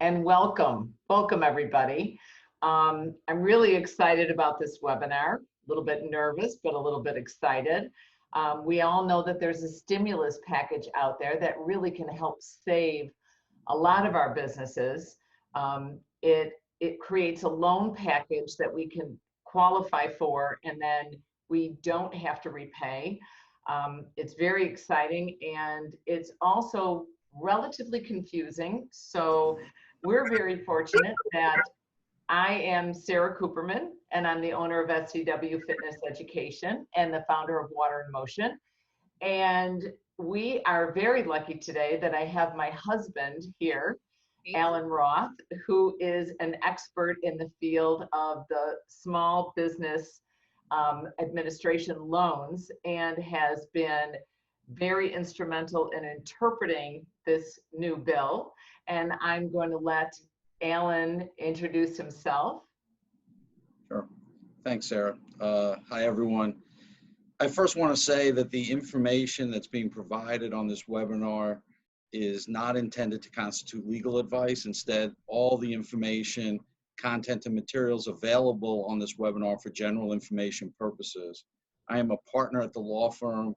and welcome. Welcome, everybody. I'm really excited about this webinar, a little bit nervous, but a little bit excited. We all know that there's a stimulus package out there that really can help save a lot of our businesses. It creates a loan package that we can qualify for, and then we don't have to repay. It's very exciting, and it's also relatively confusing. So we're very fortunate that I am Sarah Cooperman, and I'm the owner of SCW Fitness Education and the founder of Water in Motion. And we are very lucky today that I have my husband here, Alan Roth, who is an expert in the field of the small business administration loans and has been very instrumental in interpreting this new bill. And I'm going to let Alan introduce himself. Sure. Thanks, Sarah. Hi, everyone. I first want to say that the information that's being provided on this webinar is not intended to constitute legal advice. Instead, all the information, content, and materials available on this webinar for general information purposes. I am a partner at the law firm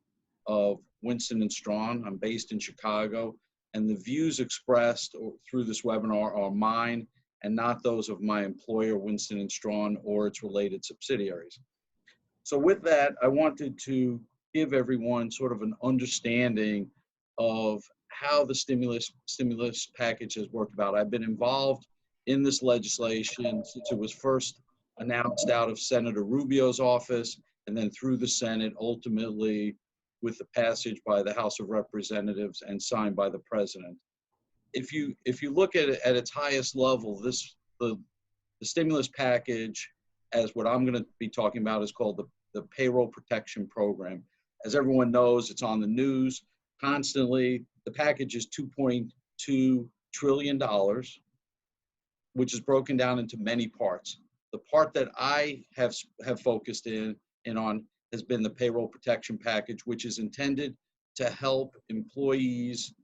of Winston & Strawn. I'm based in Chicago, and the views expressed through this webinar are mine and not those of my employer, Winston & Strawn, or its related subsidiaries. So with that, I wanted to give everyone sort of an understanding of how the stimulus package has worked about. I've been involved in this legislation since it was first announced out of Senator Rubio's office and then through the Senate, ultimately with the passage by the House of Representatives and signed by the President. If you look at it at its highest level, the stimulus package, as what I'm going to be talking about, is called the Payroll Protection Program. As everyone knows, it's on the news constantly. The package is $2.2 trillion, which is broken down into many parts. The part that I have focused in on has been the payroll protection package, which is intended to help employees,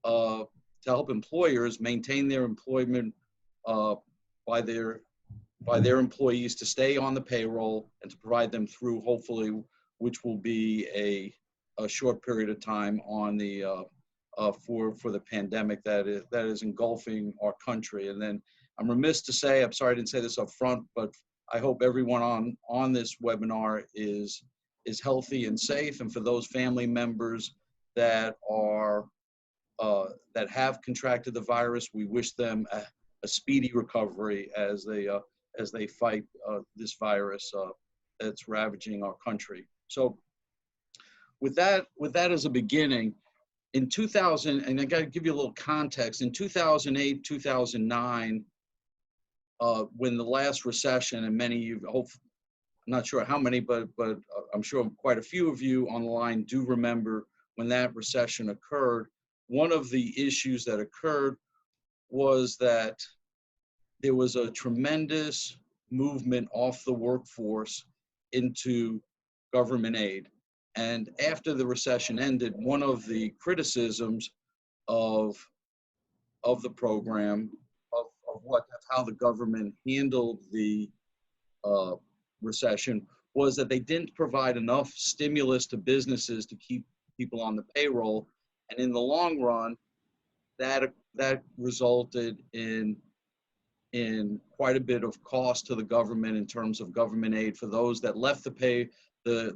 to help employers maintain their employment by their employees to stay on the payroll and to provide them through, hopefully, which will be a short period of time on the for the pandemic that is engulfing our country. And then I'm remiss to say, I'm sorry I didn't say this up front, but I hope everyone on this webinar is healthy and safe. And for those family members that are that have contracted the virus, we wish them a speedy recovery as they fight this virus that's ravaging our country. So with that as a beginning, in 2000, and I got to give you a little context, in 2008, 2009, when the last recession, and many of you, I'm not sure how many, but I'm sure quite a few of you on the line do remember when that recession occurred. One of the issues that occurred was that there was a tremendous movement off the workforce into government aid. And after the recession ended, one of the criticisms of the program, of how the government handled the recession, was that they didn't provide enough stimulus to businesses to keep people on the payroll. And in the long run, that resulted in quite a bit of cost to the government in terms of government aid for those that left the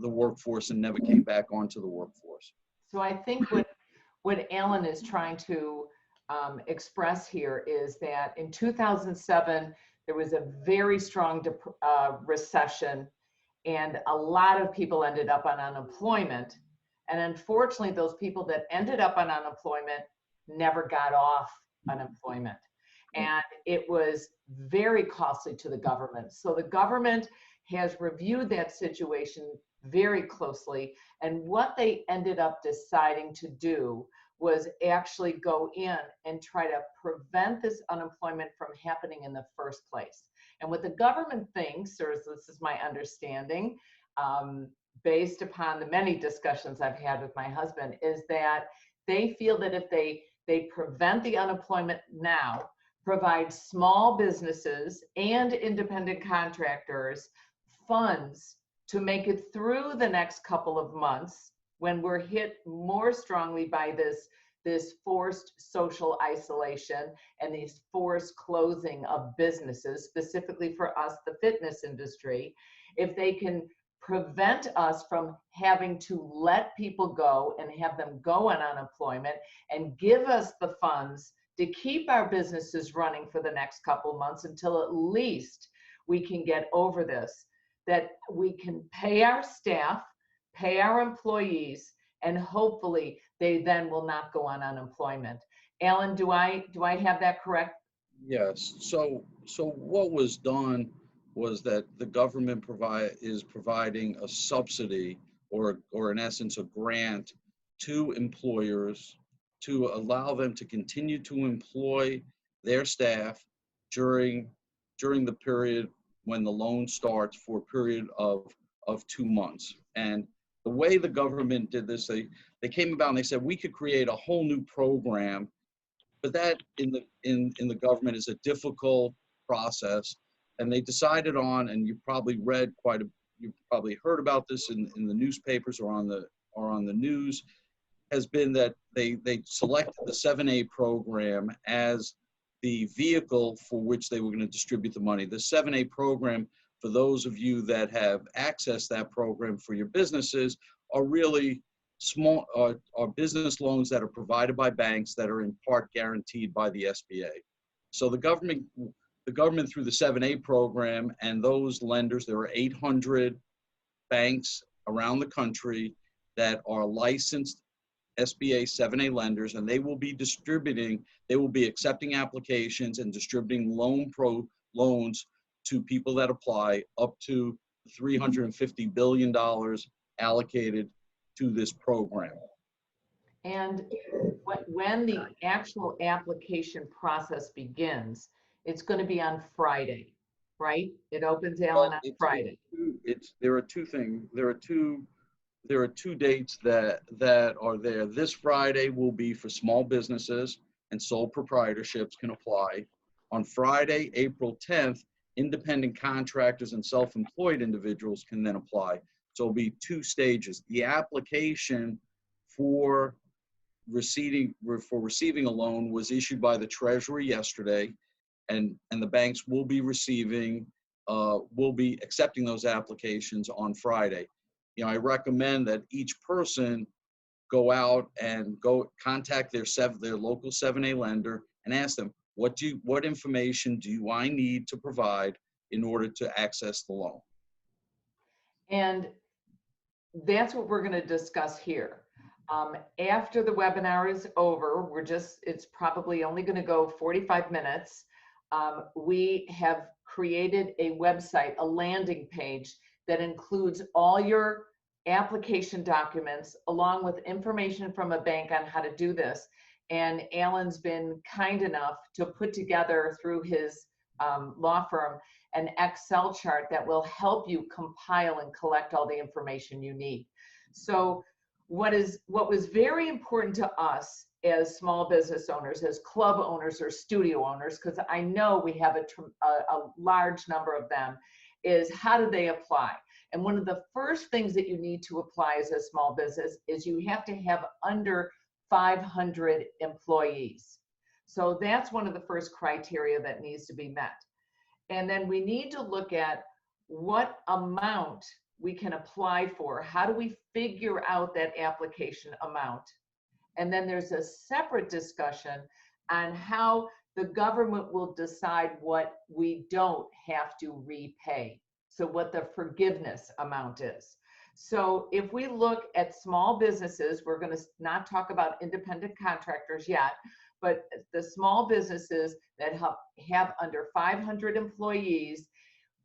workforce and never came back onto the workforce. So I think what Alan is trying to express here is that in 2007, there was a very strong recession, and a lot of people ended up on unemployment. And unfortunately, those people that ended up on unemployment never got off unemployment. And it was very costly to the government. So the government has reviewed that situation very closely. And what they ended up deciding to do was actually go in and try to prevent this unemployment from happening in the first place. And what the government thinks, or this is my understanding, based upon the many discussions I've had with my husband, is that they feel that if they prevent the unemployment now, provide small businesses and independent contractors funds to make it through the next couple of months when we're hit more strongly by this forced social isolation and these forced closing of businesses, specifically for us, the fitness industry. If they can prevent us from having to let people go and have them go on unemployment and give us the funds to keep our businesses running for the next couple months until at least we can get over this, that we can pay our staff, pay our employees, and hopefully they then will not go on unemployment. Alan, do I have that correct? Yes. So what was done was that the government is providing a subsidy or in essence a grant to employers to allow them to continue to employ their staff during the period when the loan starts for a period of 2 months. And the way the government did this, they came about and they said we could create a whole new program, but that in the government is a difficult process. And they decided on, and you probably you probably heard about this in the newspapers or on the news, has been that they selected the 7A program as the vehicle for which they were going to distribute the money. The 7A program, for those of you that have accessed that program for your businesses, are really small are business loans that are provided by banks that are in part guaranteed by the SBA. So the government through the 7A program and those lenders, there are 800 banks around the country that are licensed SBA 7A lenders, and they will be accepting applications and distributing loans to people that apply up to $350 billion allocated to this program. And when the actual application process begins, it's going to be on Friday, right? It opens, Alan, on Friday. There are two things. There are two dates that are there. This Friday will be for small businesses and sole proprietorships can apply. On Friday, April 10th, independent contractors and self-employed individuals can then apply. So it'll be 2 stages. The application for receiving a loan was issued by the Treasury yesterday, and the banks will be accepting those applications on Friday. You know, I recommend that each person go out and contact their local 7A lender and ask them, what information do I need to provide in order to access the loan? And that's what we're going to discuss here. After the webinar is over, it's probably only going to go 45 minutes. We have created a website, a landing page that includes all your application documents along with information from a bank on how to do this. And Alan's been kind enough to put together through his law firm an Excel chart that will help you compile and collect all the information you need. So what was very important to us as small business owners, as club owners or studio owners, because I know we have a large number of them, is how do they apply? And one of the first things that you need to apply as a small business is you have to have under 500 employees. So that's one of the first criteria that needs to be met. And then we need to look at what amount we can apply for. How do we figure out that application amount? And then there's a separate discussion on how the government will decide what we don't have to repay. So what the forgiveness amount is. So if we look at small businesses, we're going to not talk about independent contractors yet, but the small businesses that have under 500 employees,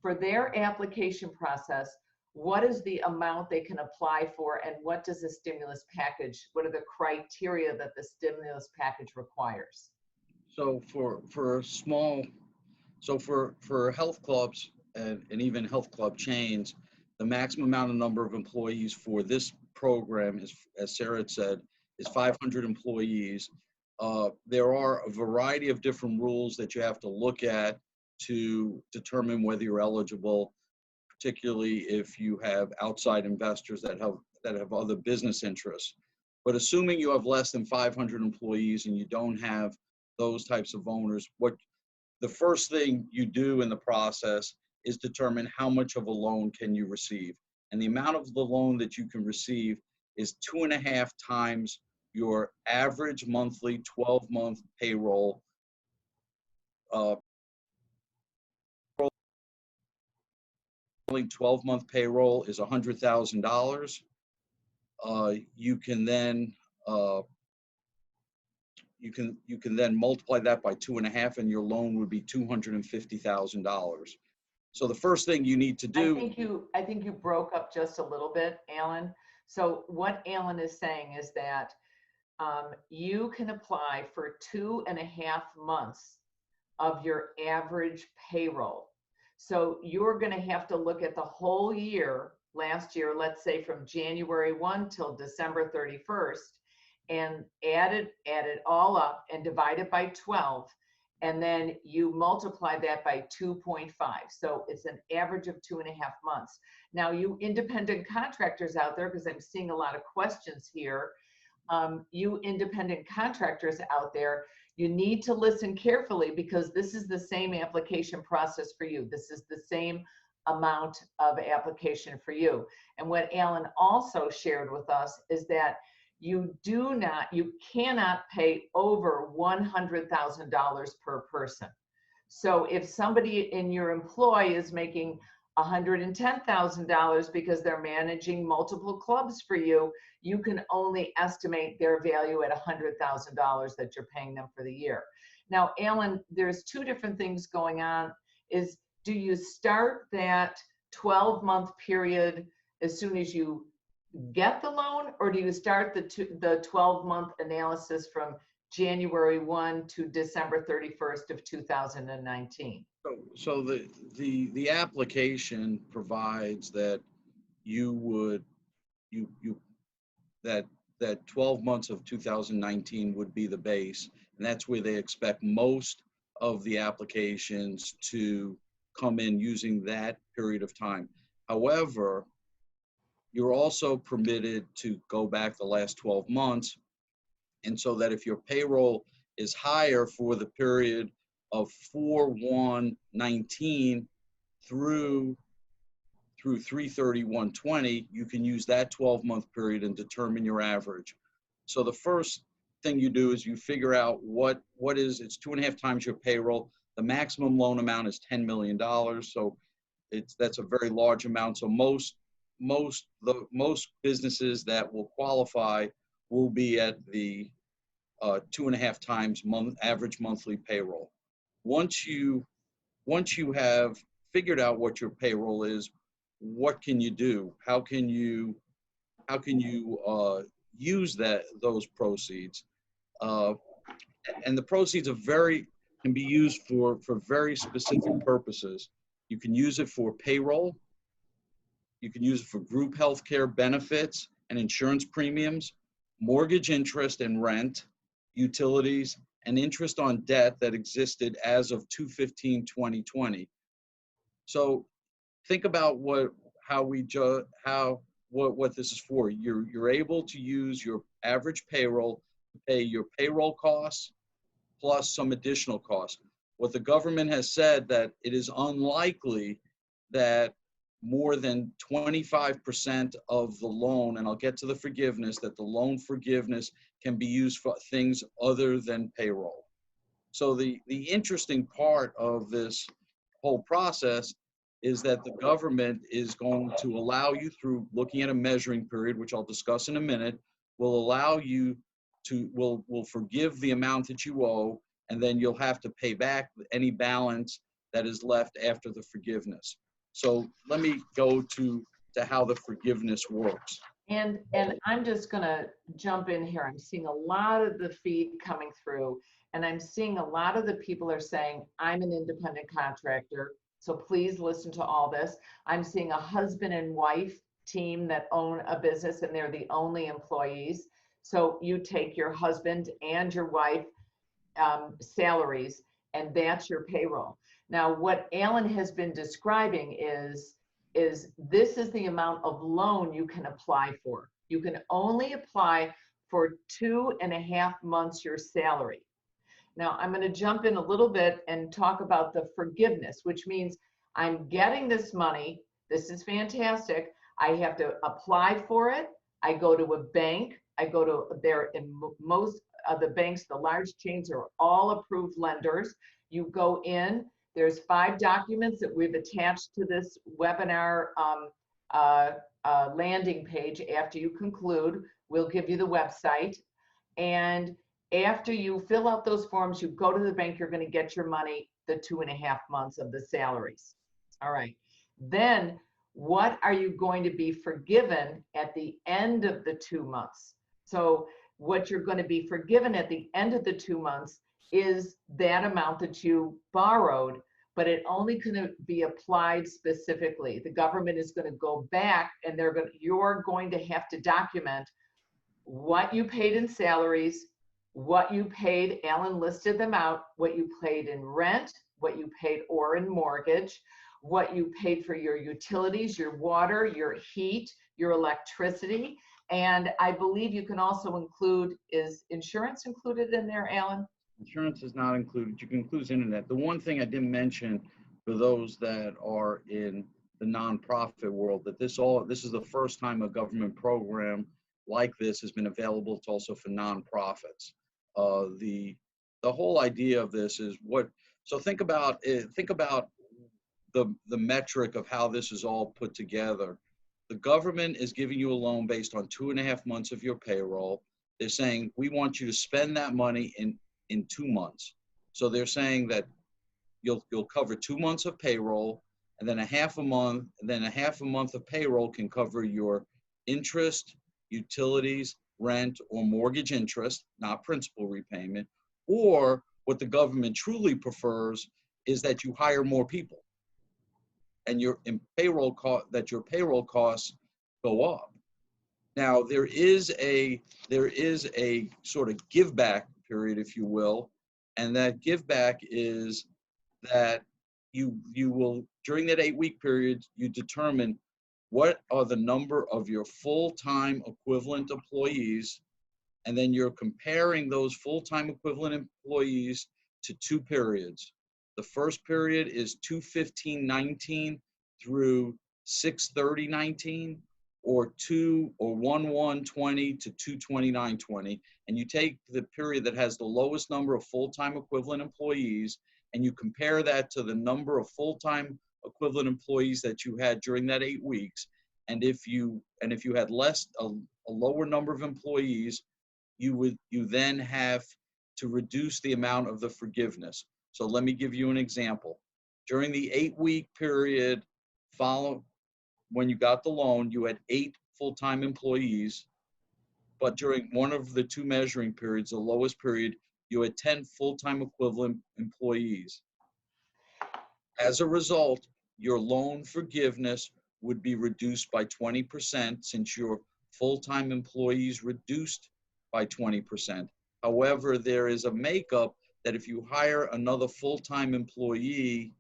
for their application process, what is the amount they can apply for, and what does the stimulus package, what are the criteria that the stimulus package requires? So for health clubs and even health club chains, the maximum amount of number of employees for this program is, as Sarah had said, is 500 employees. There are a variety of different rules that you have to look at to determine whether you're eligible, particularly if you have outside investors that have other business interests. But assuming you have less than 500 employees and you don't have those types of owners, what the first thing you do in the process is determine how much of a loan can you receive. And the amount of the loan that you can receive is 2.5 times your average monthly 12-month payroll. 12-month payroll is $100,000. You can then multiply that by 2.5, and your loan would be $250,000. So the first thing you need to do. I think you broke up just a little bit, Alan. So what Alan is saying is that you can apply for 2.5 months of your average payroll. So you're going to have to look at the whole year, last year, let's say from January 1 till December 31st, and add it all up and divide it by 12. And then you multiply that by 2.5. So it's an average of 2.5 months. Now, you independent contractors out there, because I'm seeing a lot of questions here, you independent contractors out there, you need to listen carefully, because this is the same application process for you. This is the same amount of application for you. And what Alan also shared with us is that you cannot pay over $100,000 per person. So if somebody in your employ is making $110,000 because they're managing multiple clubs for you, you can only estimate their value at $100,000 that you're paying them for the year. Now, Alan, there's two different things going on. Do you start that 12-month period as soon as you get the loan, or do you start the 12-month analysis from January 1 to December 31st of 2019? So the application provides that that 12 months of 2019 would be the base, and that's where they expect most of the applications to come in using that period of time. However, you're also permitted to go back the last 12 months, and so that if your payroll is higher for the period of 4/1/19 through 3/31/20, you can use that 12-month period and determine your average. So the first thing you do is you figure out it's 2.5 times your payroll. The maximum loan amount is $10 million. So that's a very large amount. So most businesses that will qualify will be at the 2.5 times average monthly payroll. Once you have figured out what your payroll is, what can you do? How can you use those proceeds? And the proceeds can be used for very specific purposes. You can use it for payroll. You can use it for group health care benefits and insurance premiums, mortgage interest and rent, utilities, and interest on debt that existed as of 2/15/2020. So think about what this is for. You're able to use your average payroll to pay your payroll costs plus some additional costs. What the government has said that it is unlikely that more than 25% of the loan, and I'll get to the forgiveness, that the loan forgiveness can be used for things other than payroll. So the interesting part of this whole process is that the government is going to allow you, through looking at a measuring period, which I'll discuss in a minute, will forgive the amount that you owe, and then you'll have to pay back any balance that is left after the forgiveness. So let me go to how the forgiveness works. And I'm just going to jump in here. I'm seeing a lot of the feed coming through, and I'm seeing a lot of the people are saying, I'm an independent contractor, so please listen to all this. I'm seeing a husband and wife team that own a business, and they're the only employees. So you take your husband and your wife salaries, and that's your payroll. Now, what Alan has been describing is this is the amount of loan you can apply for. You can only apply for 2.5 months your salary. Now, I'm going to jump in a little bit and talk about the forgiveness, which means I'm getting this money. This is fantastic. I have to apply for it. I go to a bank. I go to there in most of the banks, the large chains are all approved lenders. You go in, there's 5 documents that we've attached to this webinar landing page. After you conclude, we'll give you the website. And after you fill out those forms, you go to the bank, you're going to get your money, the 2.5 months of the salaries. All right. Then what are you going to be forgiven at the end of the 2 months? So what you're going to be forgiven at the end of the 2 months is that amount that you borrowed, but it only can be applied specifically. The government is going to go back and you're going to have to document what you paid in salaries, what you paid, Alan listed them out, what you paid in rent, what you paid or in mortgage, what you paid for your utilities, your water, your heat, your electricity. And I believe you can also include, is insurance included in there, Alan? Insurance is not included. You can include internet. The one thing I didn't mention for those that are in the nonprofit world, that this is the first time a government program like this has been available. It's also for nonprofits. The whole idea of this is so think about the metric of how this is all put together. The government is giving you a loan based on 2.5 months of your payroll. They're saying, we want you to spend that money in 2 months. So they're saying that you'll cover 2 months of payroll, and then a half a month of payroll can cover your interest, utilities, rent, or mortgage interest, not principal repayment. Or what the government truly prefers is that you hire more people, and your payroll costs go up. Now there is a sort of give back period, if you will, and that give back is that you will, during that 8-week period, you determine what are the number of your full-time equivalent employees, and then you're comparing those full-time equivalent employees to 2 periods. The first period is 2/15/19 through 6/30/19, or 1/1/20 to 2/29/20, and you take the period that has the lowest number of full-time equivalent employees, and you compare that to the number of full-time equivalent employees that you had during that 8 weeks. And if you had a lower number of employees, you then have to reduce the amount of the forgiveness. So let me give you an example. During the 8-week period when you got the loan, you had 8 full-time employees, but during one of the 2 measuring periods, the lowest period, you had 10 full-time equivalent employees. As a result, your loan forgiveness would be reduced by 20% since your full-time employees reduced by 20%. However, there is a makeup that if you hire another full-time employee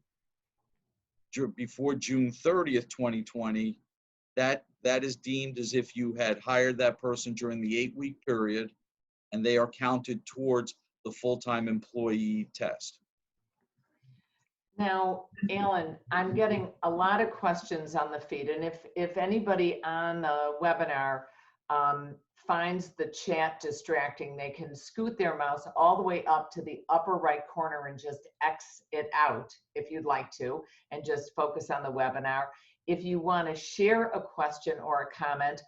before June 30th, 2020, that is deemed as if you had hired that person during the 8-week period, and they are counted towards the full-time employee test. Now, Alan, I'm getting a lot of questions on the feed, and if anybody on the webinar finds the chat distracting, they can scoot their mouse all the way up to the upper right corner and just X it out if you'd like to, and just focus on the webinar. If you want to share a question or a comment,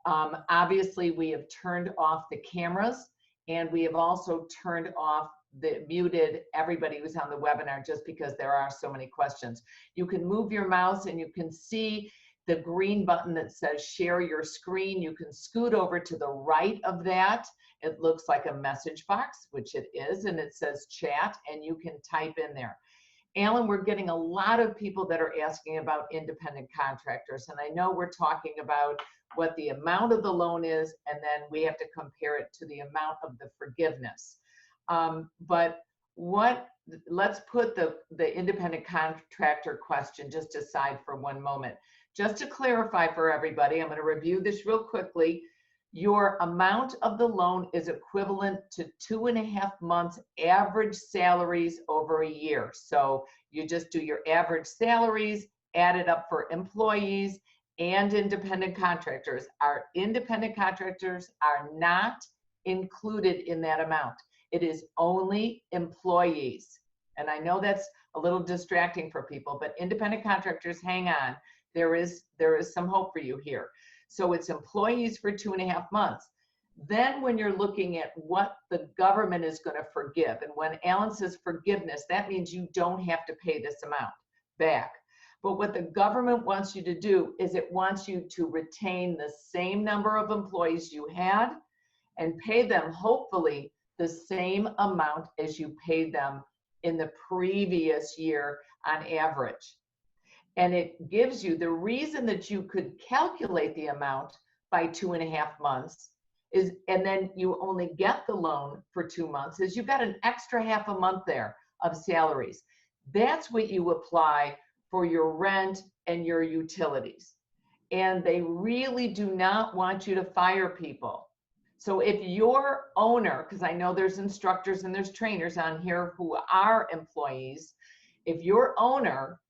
obviously we have turned off the cameras, and we have also turned off muted everybody who's on the webinar, just because there are so many questions. You can move your mouse and you can see the green button that says share your screen. You can scoot over to the right of that. It looks like a message box, which it is, and it says chat, and you can type in there. Alan, we're getting a lot of people that are asking about independent contractors. And I know we're talking about what the amount of the loan is, and then we have to compare it to the amount of the forgiveness. But let's put the independent contractor question just aside for one moment. Just to clarify for everybody, I'm going to review this real quickly. Your amount of the loan is equivalent to 2.5 months average salaries over a year. So you just do your average salaries, add it up for employees and independent contractors. Our independent contractors are not included in that amount. It is only employees. And I know that's a little distracting for people, but independent contractors, hang on. There is some hope for you here. So it's employees for 2.5 months. Then when you're looking at what the government is going to forgive, and when Alan says forgiveness, that means you don't have to pay this amount back. But what the government wants you to do is it wants you to retain the same number of employees you had and pay them, hopefully, the same amount as you paid them in the previous year on average. And it gives you the reason that you could calculate the amount by 2.5 months is, and then you only get the loan for 2 months, is you've got an extra half a month there of salaries. That's what you apply for your rent and your utilities. And they really do not want you to fire people. So if your owner, because I know there's instructors and there's trainers on here who are employees, if your owner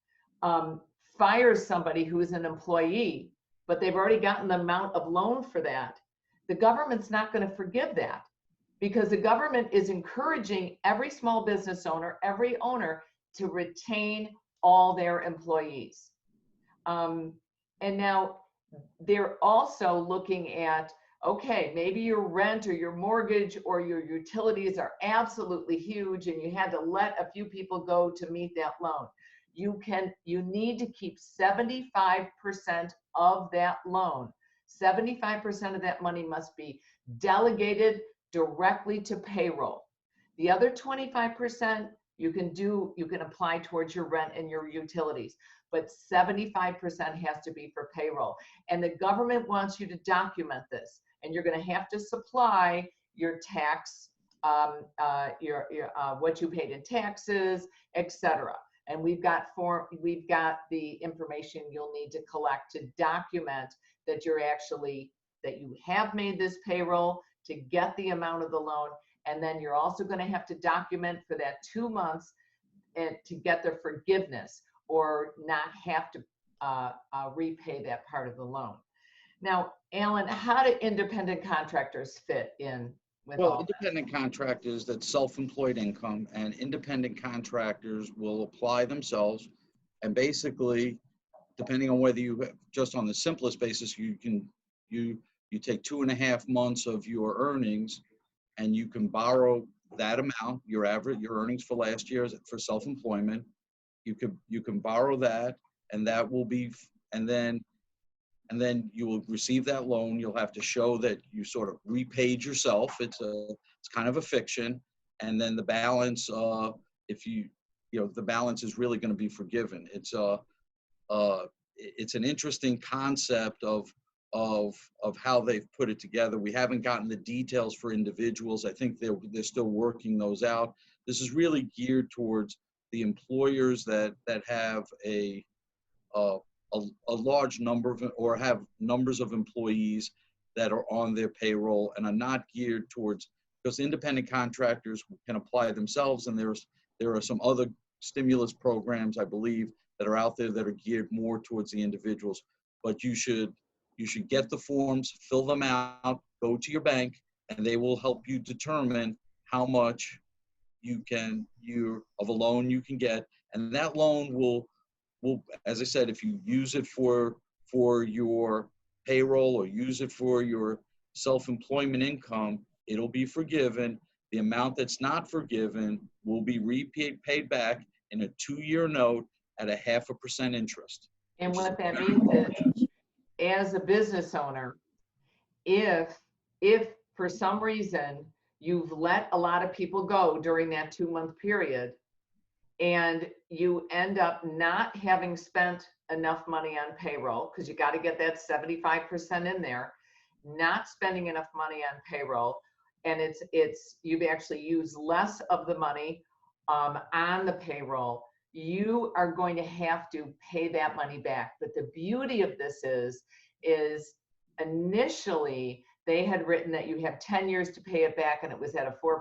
fires somebody who is an employee, but they've already gotten the amount of loan for that, the government's not going to forgive that, because the government is encouraging every small business owner, every owner, to retain all their employees. And now they're also looking at, okay, maybe your rent or your mortgage or your utilities are absolutely huge and you had to let a few people go to meet that loan. You need to keep 75% of that loan. 75% of that money must be delegated directly to payroll. The other 25% you can apply towards your rent and your utilities, but 75% has to be for payroll. And the government wants you to document this, and you're going to have to supply your tax, what you paid in taxes, etc. And we've got the information you'll need to collect to document that that you have made this payroll to get the amount of the loan. And then you're also going to have to document for that 2 months and to get the forgiveness or not have to repay that part of the loan. Now, Alan, how do independent contractors fit in with all independent contractors, that's self-employed income, and independent contractors will apply themselves, and basically, depending on whether you, just on the simplest basis, you take 2.5 months of your earnings and you can borrow that amount, your earnings for last year for self-employment. You can borrow that, and that will be, and then you will receive that loan. You'll have to show that you sort of repaid yourself. It's kind of a fiction, and then the balance, the balance is really going to be forgiven. It's an interesting concept of how they've put it together. We haven't gotten the details for individuals. I think they're still working those out. This is really geared towards the employers that have a large number of, or have numbers of employees that are on their payroll and are not geared towards, because independent contractors can apply themselves, and there are some other stimulus programs, I believe, that are out there that are geared more towards the individuals. But you should get the forms, fill them out, go to your bank, and they will help you determine how much of a loan you can get. And that loan will, as I said, if you use it for your payroll or use it for your self-employment income, it'll be forgiven. The amount that's not forgiven will be paid back in a 2-year note at a 0.5% interest. And what that means is, as a business owner, if for some reason you've let a lot of people go during that 2-month period, and you end up not having spent enough money on payroll, because you got to get that 75% in there, not spending enough money on payroll, and you've actually used less of the money on the payroll, you are going to have to pay that money back. But the beauty of this is initially they had written that you have 10 years to pay it back, and it was at a 4%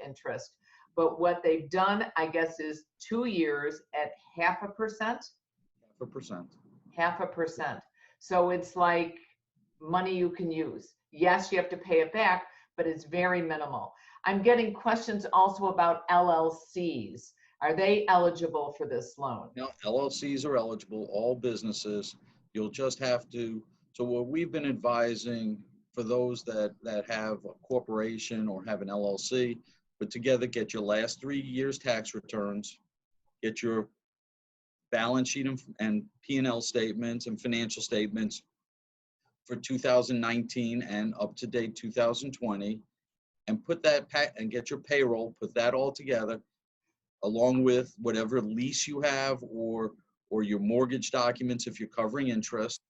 interest. But what they've done, I guess, is 2 years at 0.5%. 0.5%. 0.5%. So it's like money you can use. Yes, you have to pay it back, but it's very minimal. I'm getting questions also about LLCs. Are they eligible for this loan? Now, LLCs are eligible, all businesses. You'll just have to, so what we've been advising for those that have a corporation or have an LLC, put together, get your last 3 years tax returns, get your balance sheet and P&L statements and financial statements for 2019 and up to date 2020, and put that and get your payroll, put that all together, along with whatever lease you have or your mortgage documents if you're covering interest,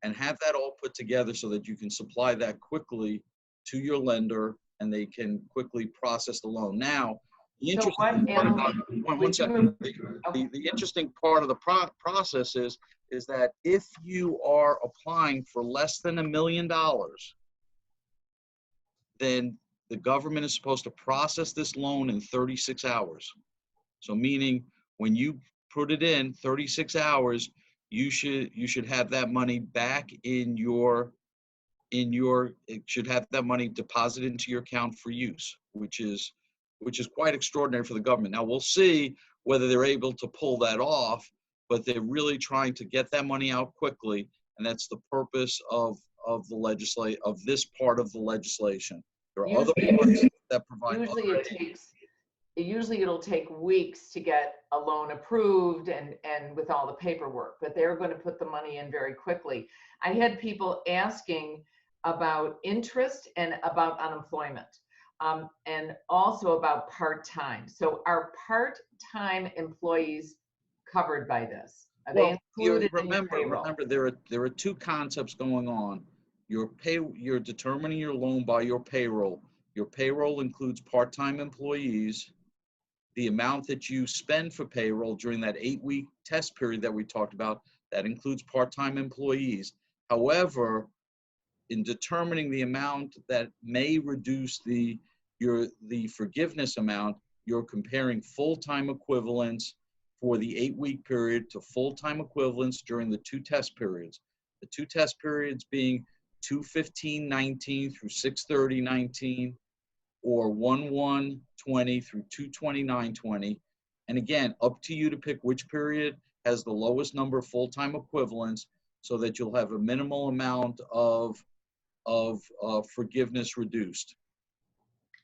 and have that all put together so that you can supply that quickly to your lender and they can quickly process the loan. Now, the interesting part about, one second, the interesting part of the process is that if you are applying for less than $1 million, then the government is supposed to process this loan in 36 hours. So meaning when you put it in 36 hours, you should have that money back it should have that money deposited into your account for use, which is quite extraordinary for the government. Now we'll see whether they're able to pull that off, but they're really trying to get that money out quickly, and that's the purpose of this part of the legislation. There are other parts that provide. Usually it'll take weeks to get a loan approved and with all the paperwork, but they're going to put the money in very quickly. I had people asking about interest and about unemployment, and also about part-time. So are part-time employees covered by this? Are they included in your payroll? Remember, there are two concepts going on. You're determining your loan by your payroll. Your payroll includes part-time employees. The amount that you spend for payroll during that 8-week test period that we talked about, that includes part-time employees. However, in determining the amount that may reduce the forgiveness amount, you're comparing full-time equivalents for the 8-week period to full-time equivalents during the 2 test periods. The 2 test periods being 2/15/19 through 6/30/19, or 1/1/20 through 2/29/20. And again, up to you to pick which period has the lowest number of full-time equivalents so that you'll have a minimal amount of forgiveness reduced.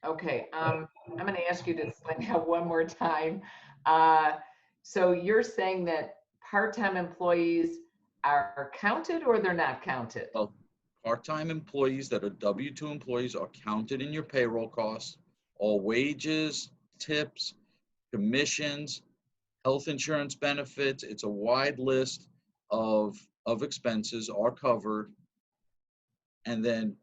Okay, I'm going to ask you to explain that one more time. So you're saying that part-time employees are counted or they're not counted? Well, part-time employees that are W-2 employees are counted in your payroll costs. All wages, tips, commissions, health insurance benefits, it's a wide list of expenses are covered. And then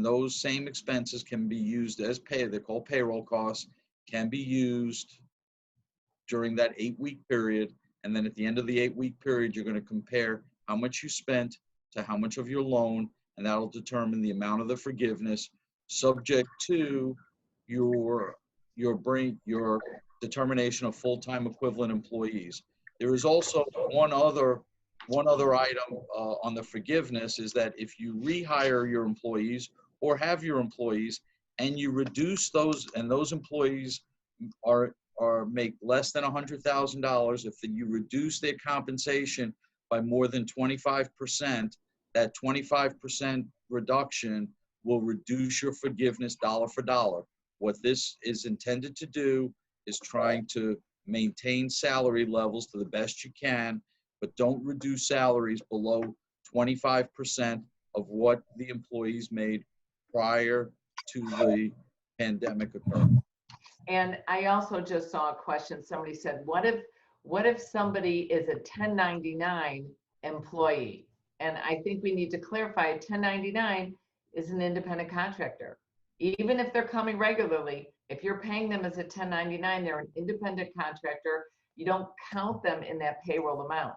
those same expenses can be used as they're called payroll costs, can be used during that 8-week period. And then at the end of the 8-week period, you're going to compare how much you spent to how much of your loan, and that'll determine the amount of the forgiveness, subject to your determination of full-time equivalent employees. There is also one other item on the forgiveness, is that if you rehire your employees or have your employees and you reduce those, and those employees make less than $100,000, if you reduce their compensation by more than 25%, that 25% reduction will reduce your forgiveness dollar for dollar. What this is intended to do is trying to maintain salary levels to the best you can, but don't reduce salaries below 25% of what the employees made prior to the pandemic occurring. And I also just saw a question. Somebody said, what What if somebody is a 1099 employee? And I think we need to clarify 1099 is an independent contractor. Even if they're coming regularly, if you're paying them as a 1099, they're an independent contractor. You don't count them in that payroll amount.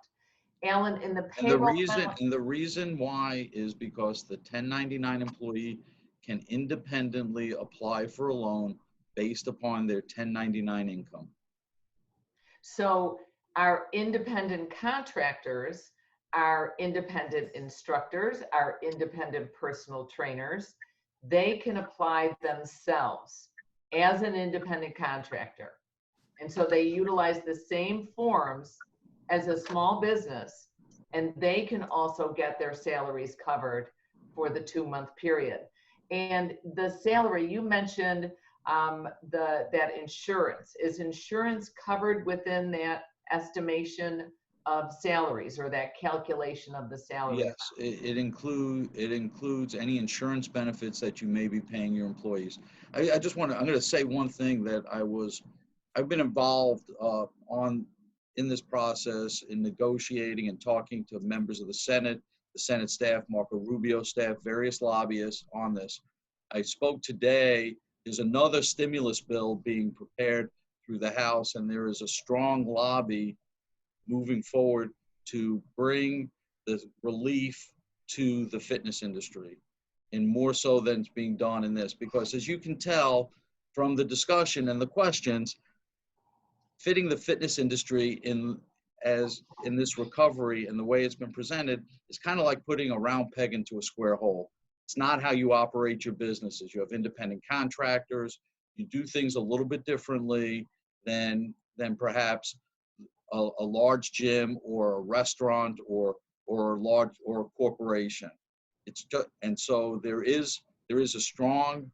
Alan, in the And the payroll reason amount, and the reason why is because the 1099 employee can independently apply for a loan based upon their 1099 income. so our independent contractors, our independent instructors, our independent personal trainers, they can apply themselves as an independent contractor. And so they utilize the same forms as a small business, and they can also get their salaries covered for the 2-month period. And the salary, you mentioned that insurance. Is insurance covered within that estimation of salaries or that calculation of the salary? Yes, it includes any insurance benefits that you may be paying your employees. I just want to, I'm going to say one thing that I've been involved in this process in negotiating and talking to members of the Senate staff, Marco Rubio staff, various lobbyists on this. I spoke today, there's another stimulus bill being prepared through the House, and there is a strong lobby moving forward to bring the relief to the fitness industry, and more so than it's being done in this. Because as you can tell from the discussion and the questions, fitting the fitness industry in this recovery and the way it's been presented is kind of like putting a round peg into a square hole. It's not how you operate your businesses. You have independent contractors. You do things a little bit differently than perhaps a large gym or a restaurant or a corporation. It's just, and so there is a strong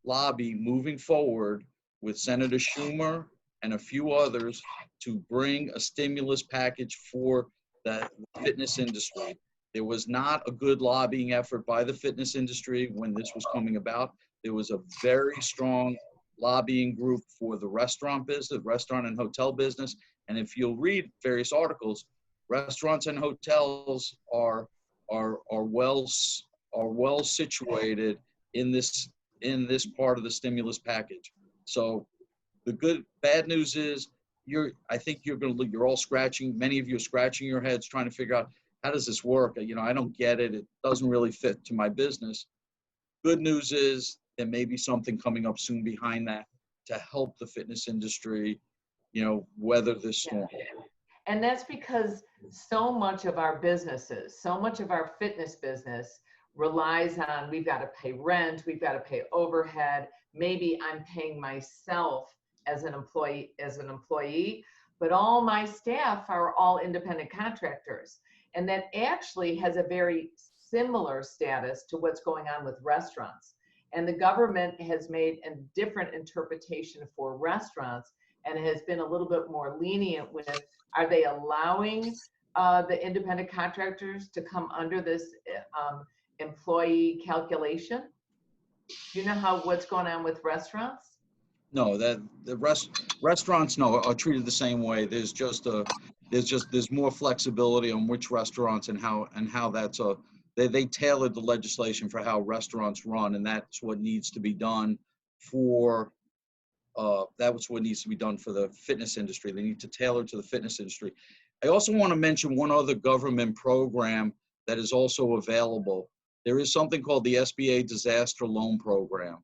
lobby moving forward with Senator Schumer and a few others to bring a stimulus package for the fitness industry. There was not a good lobbying effort by the fitness industry when this was coming about. There was a very strong lobbying group for the restaurant business, restaurant and hotel business. And if you'll read various articles, restaurants and hotels are well situated in this part of the stimulus package. So the bad news is I think you're all scratching, many of you are scratching your heads trying to figure out, how does this work? I don't get it. It doesn't really fit to my business. Good news is there may be something coming up soon behind that to help the fitness industry, weather this storm. And that's because so much of our businesses, so much of our fitness business relies on, we've got to pay rent, we've got to pay overhead. Maybe I'm paying myself as an employee, but all my staff are all independent contractors. And that actually has a very similar status to what's going on with restaurants. And the government has made a different interpretation for restaurants and has been a little bit more lenient with, are they allowing the independent contractors to come under this employee calculation? Do you know what's going on with restaurants? No, that the restaurants are treated the same way. There's more flexibility on which restaurants and how that's they tailored the legislation for how restaurants run, and that's what needs to be done for the fitness industry. They need to tailor to the fitness industry. I also want to mention one other government program that is also available. There is something called the SBA Disaster Loan Program,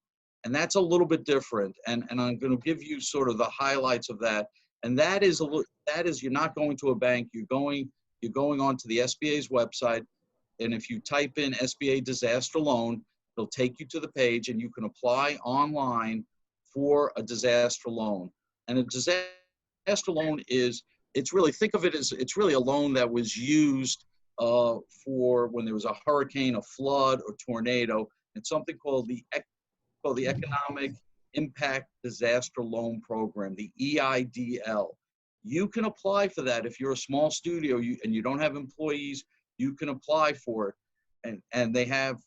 and that's a little bit different. And I'm going to give you sort of the highlights of that. And that is you're not going to a bank. You're going onto the SBA's website, and if you type in SBA Disaster Loan, it'll take you to the page, and you can apply online for a disaster loan. And a disaster loan it's really a loan that was used for when there was a hurricane, a flood, or tornado. It's something called the Economic Impact Disaster Loan Program, the EIDL. You can apply for that if you're a small studio and you don't have employees. You can apply for it, and they have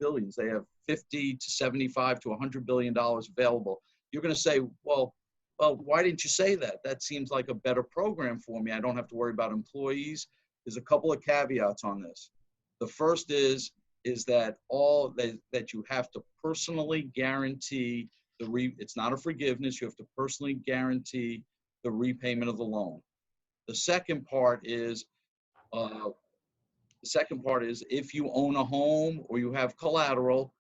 billions. They have $50 to $75 to $100 billion available. You're going to say, well, well, why didn't you say that? That seems like a better program for me. I don't have to worry about employees. There's a couple of caveats on this. The first is that that you have to personally guarantee it's not a forgiveness. You have to personally guarantee the repayment of the loan. The second part is if you own a home or you have collateral,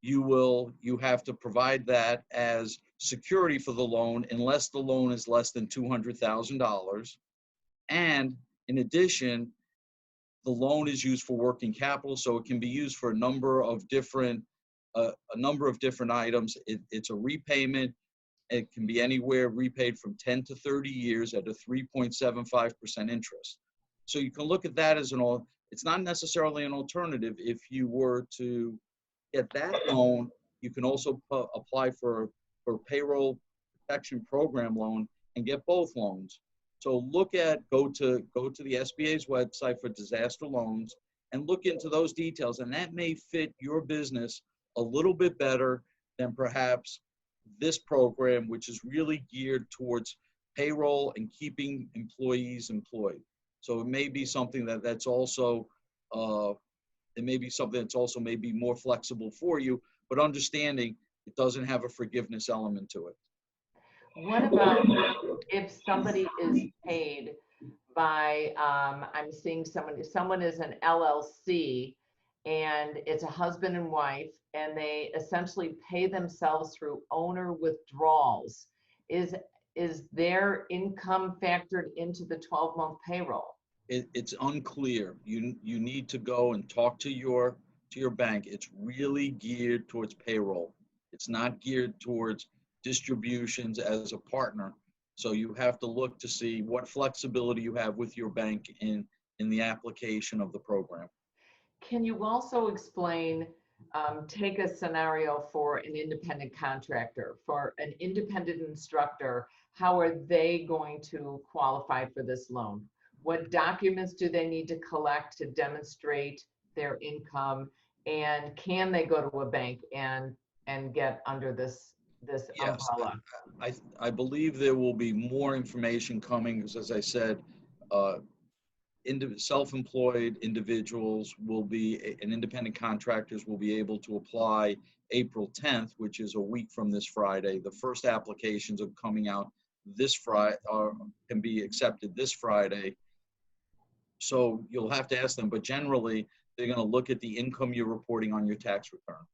you have to provide that as security for the loan unless the loan is less than $200,000. And in addition, the loan is used for working capital, so it can be used for a number of different items. It's a repayment. It can be anywhere repaid from 10 to 30 years at a 3.75% interest. So you can look at that as it's not necessarily an alternative. If you were to get that loan, you can also apply for payroll protection program loan and get both loans. So go to the SBA's website for disaster loans and look into those details, and that may fit your business a little bit better than perhaps this program, which is really geared towards payroll and keeping employees employed. So it may be something that's also maybe more flexible for you, but understanding it doesn't have a forgiveness element to it. What about if somebody is paid by, I'm seeing someone is an LLC and it's a husband and wife and they essentially pay themselves through owner withdrawals. Is their income factored into the 12-month payroll? It's unclear. You need to go and talk to your bank. It's really geared towards payroll. It's not geared towards distributions as a partner. So you have to look to see what flexibility you have with your bank in the application of the program. Can you also explain, take a scenario for an independent contractor, for an independent instructor, how are they going to qualify for this loan? What documents do they need to collect to demonstrate their income? And can they go to a bank and get under this Yes, umbrella? I believe there will be more information coming, because as I said, self-employed individuals and independent contractors will be able to apply April 10th, which is a week from this Friday. The first applications are coming out this Friday, can be accepted this Friday. So you'll have to ask them, but generally they're going to look at the income you're reporting on your tax return.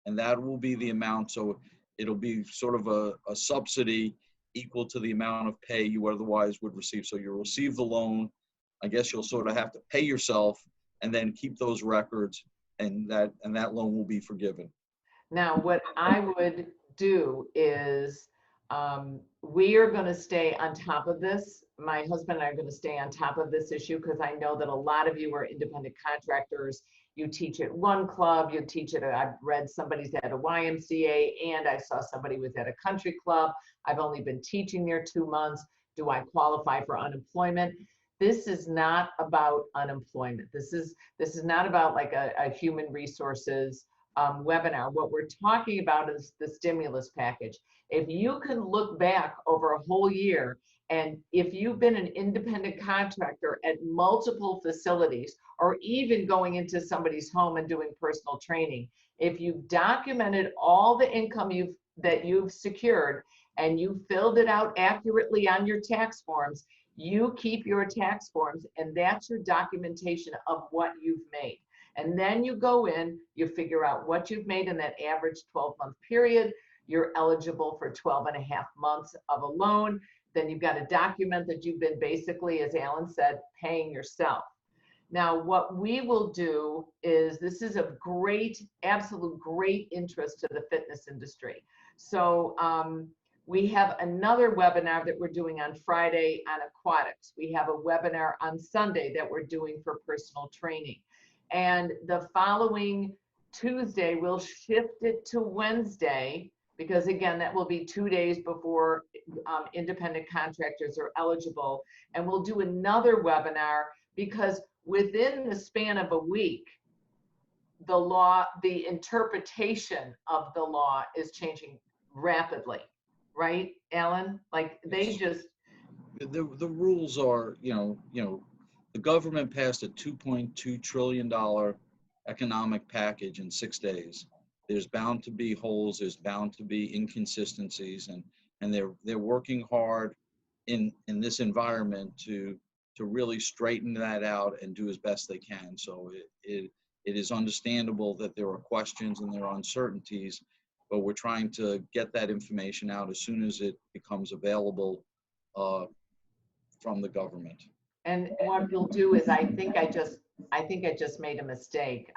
And that will be the amount. So it'll be sort of a subsidy equal to the amount of pay you otherwise would receive. So you'll receive the loan. I guess you'll sort of have to pay yourself and then keep those records, and that loan will be forgiven. Now, what I would do is we are going to stay on top of this. My husband and I are going to stay on top of this issue because I know that a lot of you are independent contractors. You teach at one club, you teach at I've read somebody's at a YMCA, and I saw somebody was at a country club. I've only been teaching there 2 months. Do I qualify for unemployment? This is not about unemployment. This is not about like a human resources webinar. What we're talking about is the stimulus package. If you can look back over a whole year, and if you've been an independent contractor at multiple facilities, or even going into somebody's home and doing personal training, if you've documented all the income that you've secured and you filled it out accurately on your tax forms, you keep your tax forms, and that's your documentation of what you've made. And then you go in, you figure out what you've made in that average 12-month period. You're eligible for 12 and a half months of a loan. Then you've got to document that you've been basically, as Alan said, paying yourself. Now, what we will do is, this is of absolute great interest to the fitness industry. So we have another webinar that we're doing on Friday on aquatics. We have a webinar on Sunday that we're doing for personal training. And the following Tuesday, we'll shift it to Wednesday, because again, that will be 2 days before independent contractors are eligible. And we'll do another webinar, because within the span of a week, the interpretation of the law is changing rapidly, right? Alan? Like they just, The rules are, the government passed a $2.2 trillion economic package in 6 days. There's bound to be holes, there's bound to be inconsistencies, and they're working hard in this environment to really straighten that out and do as best they can. So it is understandable that there are questions and there are uncertainties, but we're trying to get that information out as soon as it becomes available from the government. and what you'll do is, I think I just made a mistake.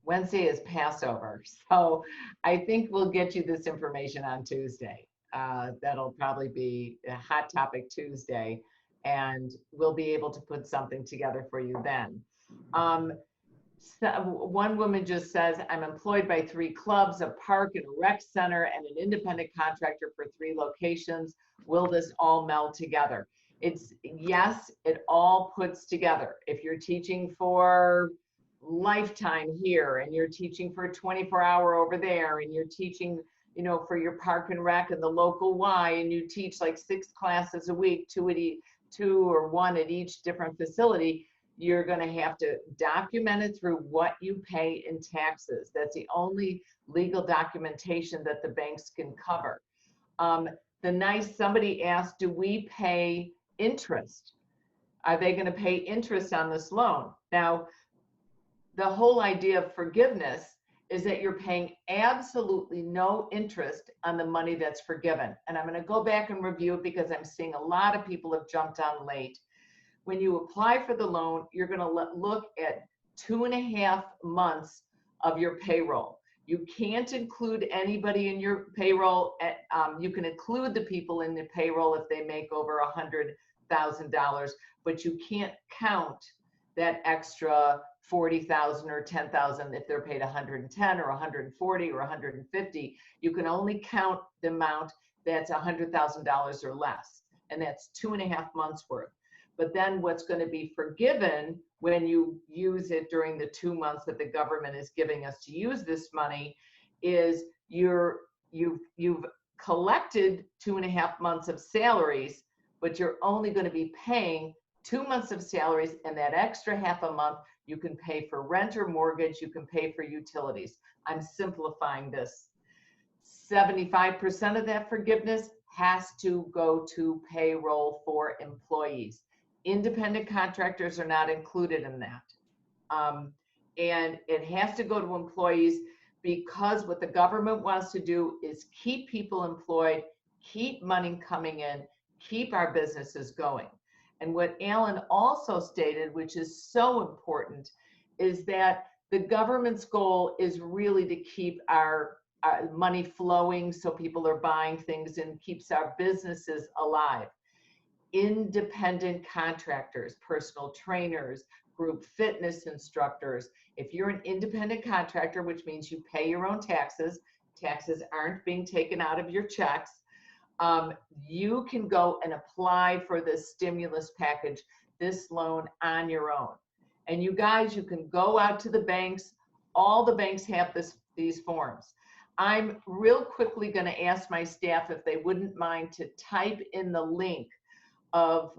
Wednesday is Passover, so I think we'll get you this information on Tuesday. That'll probably be a hot topic Tuesday, and we'll be able to put something together for you then. So one woman just says, I'm employed by 3 clubs, a park and a rec center, and an independent contractor for 3 locations. Will this all meld together? It's yes, it all puts together. If you're teaching for Lifetime here, and you're teaching for 24-hour over there, and you're teaching, for your park and rec and the local Y, and you teach like 6 classes a week, 2 or 1 at each different facility, you're going to have to document it through what you pay in taxes. That's the only legal documentation that the banks can cover. Somebody asked, do we pay interest? Are they going to pay interest on this loan? Now, the whole idea of forgiveness is that you're paying absolutely no interest on the money that's forgiven. And I'm going to go back and review it because I'm seeing a lot of people have jumped on late. When you apply for the loan, you're going to look at 2.5 months of your payroll. You can't include anybody in your payroll. You can include the people in the payroll if they make over $100,000, but you can't count that extra 40,000 or 10,000 if they're paid 110 or 140 or 150. You can only count the amount that's $100,000 or less, and that's 2.5 months worth. But then what's going to be forgiven when you use it during the 2 months that the government is giving us to use this money is you've collected 2.5 months of salaries, but you're only going to be paying 2 months of salaries, and that extra half a month you can pay for rent or mortgage, you can pay for utilities. I'm simplifying this. 75% of that forgiveness has to go to payroll for employees. Independent contractors are not included in that. And it has to go to employees because what the government wants to do is keep people employed, keep money coming in, keep our businesses going. And what Alan also stated, which is so important, is that the government's goal is really to keep our money flowing so people are buying things and keeps our businesses alive. Independent contractors, personal trainers, group fitness instructors. If you're an independent contractor, which means you pay your own taxes, taxes aren't being taken out of your checks, you can go and apply for this stimulus package, this loan on your own. And you guys, you can go out to the banks. All the banks have these forms. I'm real quickly going to ask my staff if they wouldn't mind to type in the link of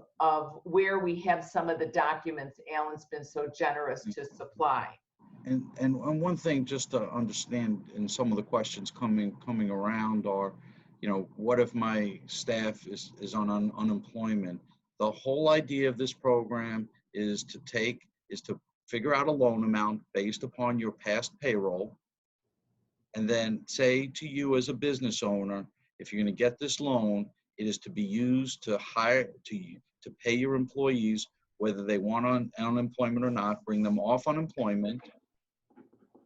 where we have some of the documents Alan's been so generous to supply. And one thing just to understand, and some of the questions coming around are, what if my staff is on unemployment? The whole idea of this program is to figure out a loan amount based upon your past payroll, and then say to you as a business owner, if you're going to get this loan, it is to be used to pay your employees, whether they want unemployment or not, bring them off unemployment.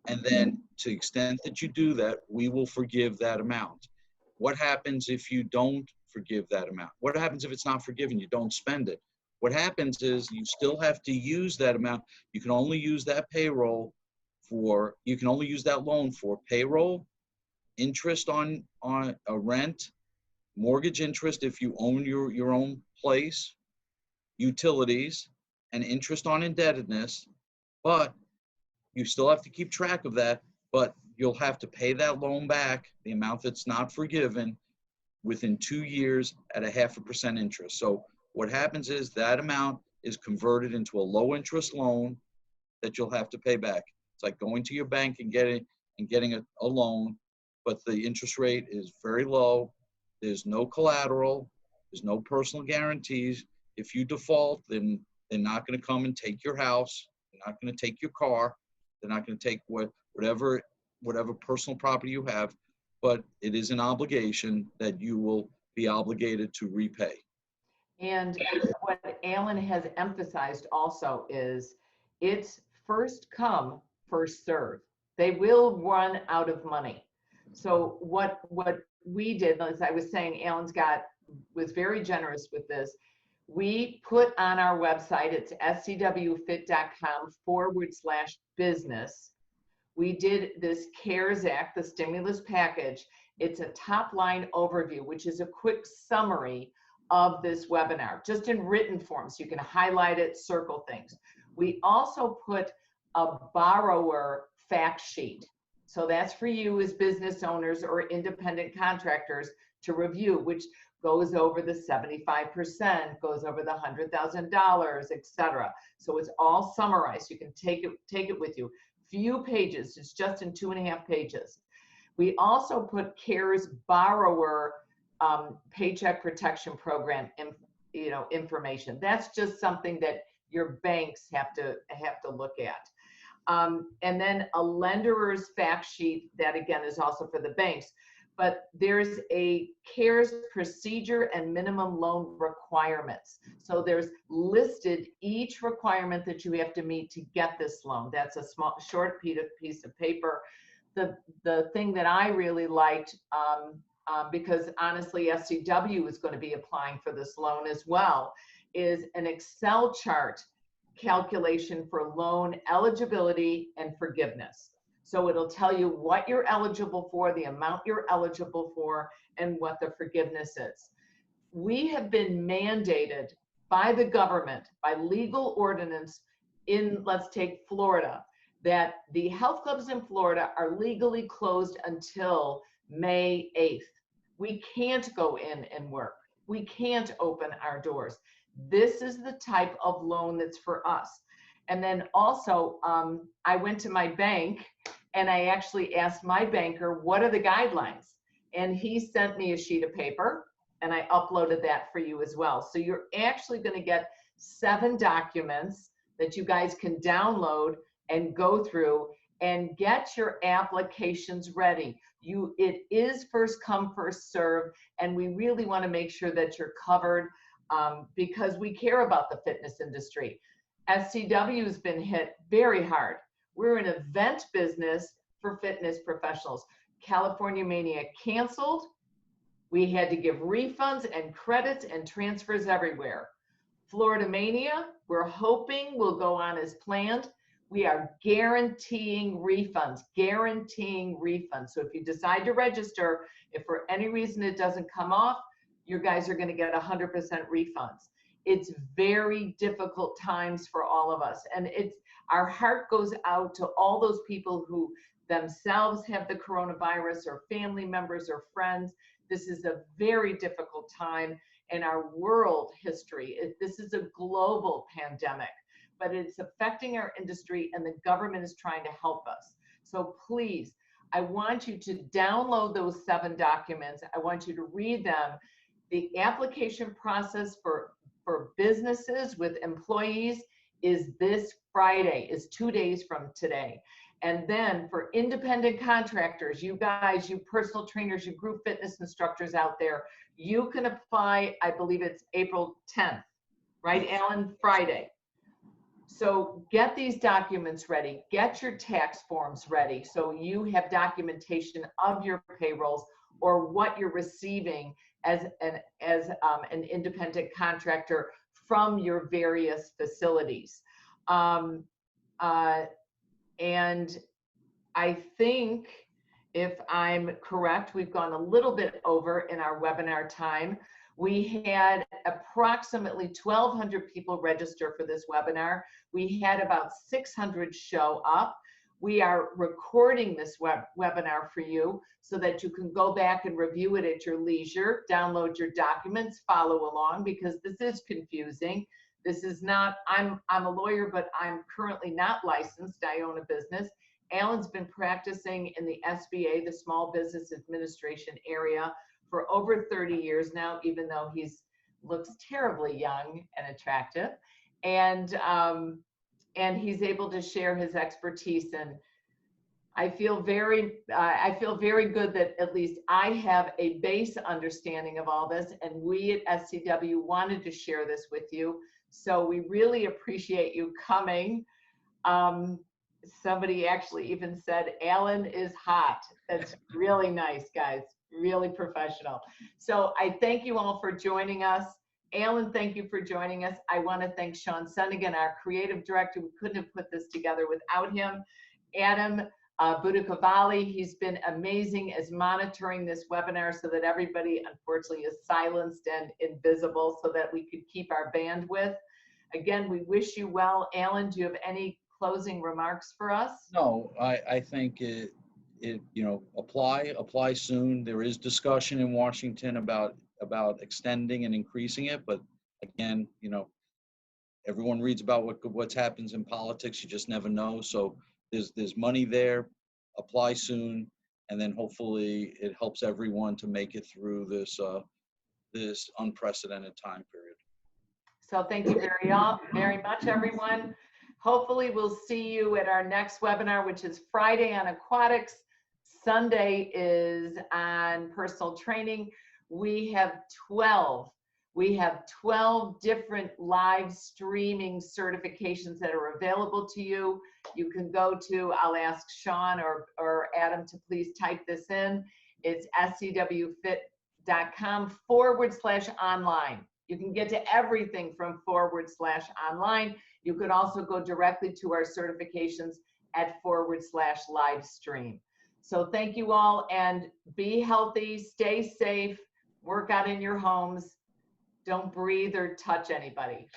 And then to the extent that you do that, we will forgive that amount. What happens if you don't forgive that amount? What happens if it's not forgiven? You don't spend it. What happens is you still have to use that amount. You can only use that loan for payroll, interest on a rent, mortgage interest if you own your own place, utilities, and interest on indebtedness. But you still have to keep track of that, but you'll have to pay that loan back, the amount that's not forgiven, within 2 years at a 0.5% interest. So what happens is that amount is converted into a low interest loan that you'll have to pay back. It's like going to your bank and getting a loan, but the interest rate is very low. There's no collateral. There's no personal guarantees. If you default, then they're not going to come and take your house. They're not going to take your car. They're not going to take whatever personal property you have, but it is an obligation that you will be obligated to repay. And what Alan has emphasized also is it's first come, first serve. They will run out of money. So what we did, as I was saying, Alan's was very generous with this. We put on our website, it's scwfit.com/business. We did this CARES Act, the stimulus package. It's a top line overview, which is a quick summary of this webinar, just in written form, so you can highlight it, circle things. We also put a borrower fact sheet. So that's for you as business owners or independent contractors to review, which goes over the 75%, goes over the $100,000, etc. So it's all summarized. You can take it with you. Few pages, it's just in 2.5 pages. We also put CARES borrower paycheck protection program information. That's just something that your banks have to look at. And then a lender's fact sheet that again is also for the banks. But there's a CARES procedure and minimum loan requirements. So there's listed each requirement that you have to meet to get this loan. That's a small, short piece of paper. The thing that I really liked, because honestly, SCW is going to be applying for this loan as well, is an Excel chart calculation for loan eligibility and forgiveness. So it'll tell you what you're eligible for, the amount you're eligible for, and what the forgiveness is. We have been mandated by the government, by legal ordinance in, let's take Florida, that the health clubs in Florida are legally closed until May 8th. We can't go in and work. We can't open our doors. This is the type of loan that's for us. And then also, I went to my bank and I actually asked my banker, what are the guidelines? And he sent me a sheet of paper and I uploaded that for you as well. So you're actually going to get 7 documents that you guys can download and go through and get your applications ready. It is first come, first serve, and we really want to make sure that you're covered because we care about the fitness industry. SCW has been hit very hard. We're an event business for fitness professionals. California Mania canceled. We had to give refunds and credits and transfers everywhere. Florida Mania, we're hoping will go on as planned. We are guaranteeing refunds. So if you decide to register, if for any reason it doesn't come off, you guys are going to get 100% refunds. It's very difficult times for all of us. And our heart goes out to all those people who themselves have the coronavirus or family members or friends. This is a very difficult time in our world history. This is a global pandemic, but it's affecting our industry and the government is trying to help us. So please, I want you to download those 7 documents. I want you to read them. The application process for businesses with employees is this Friday, is 2 days from today. And then for independent contractors, you guys, you personal trainers, you group fitness instructors out there, you can apply, I believe it's April 10th, right, Alan? Friday. So get these documents ready, get your tax forms ready so you have documentation of your payrolls or what you're receiving as an independent contractor from your various facilities. And I think, if I'm correct, we've gone a little bit over in our webinar time. We had approximately 1,200 people register for this webinar. We had about 600 show up. We are recording this webinar for you so that you can go back and review it at your leisure, download your documents, follow along, because this is confusing. This is not, I'm a lawyer, but I'm currently not licensed. I own a business. Alan's been practicing in the SBA, the Small Business Administration area, for over 30 years now, even though looks terribly young and attractive. And he's able to share his expertise. And I feel very good that at least I have a base understanding of all this, and we at SCW wanted to share this with you. So we really appreciate you coming. Somebody actually even said, Alan is hot. That's really nice, guys, really professional. So I thank you all for joining us. Alan, thank you for joining us. I want to thank Sean Sunnigan, our creative director. We couldn't have put this together without him. Adam Budakovali, he's been amazing as monitoring this webinar so that everybody unfortunately is silenced and invisible so that we could keep our bandwidth. Again, we wish you well. Alan, do you have any closing remarks for us? No, I think it apply soon. There is discussion in Washington about extending and increasing it, but again, everyone reads about what happens in politics. You just never know. So there's money there. Apply soon, and then hopefully it helps everyone to make it through this unprecedented time period. So thank you very much, everyone. Hopefully we'll see you at our next webinar, which is Friday on aquatics. Sunday is on personal training. We have 12 different live streaming certifications that are available to you. You can go to, I'll ask Sean or Adam to please type this in. It's scwfit.com/online. You can get to everything from /online. You could also go directly to our certifications at /live stream. So thank you all, and be healthy, stay safe, work out in your homes. Don't breathe or touch anybody.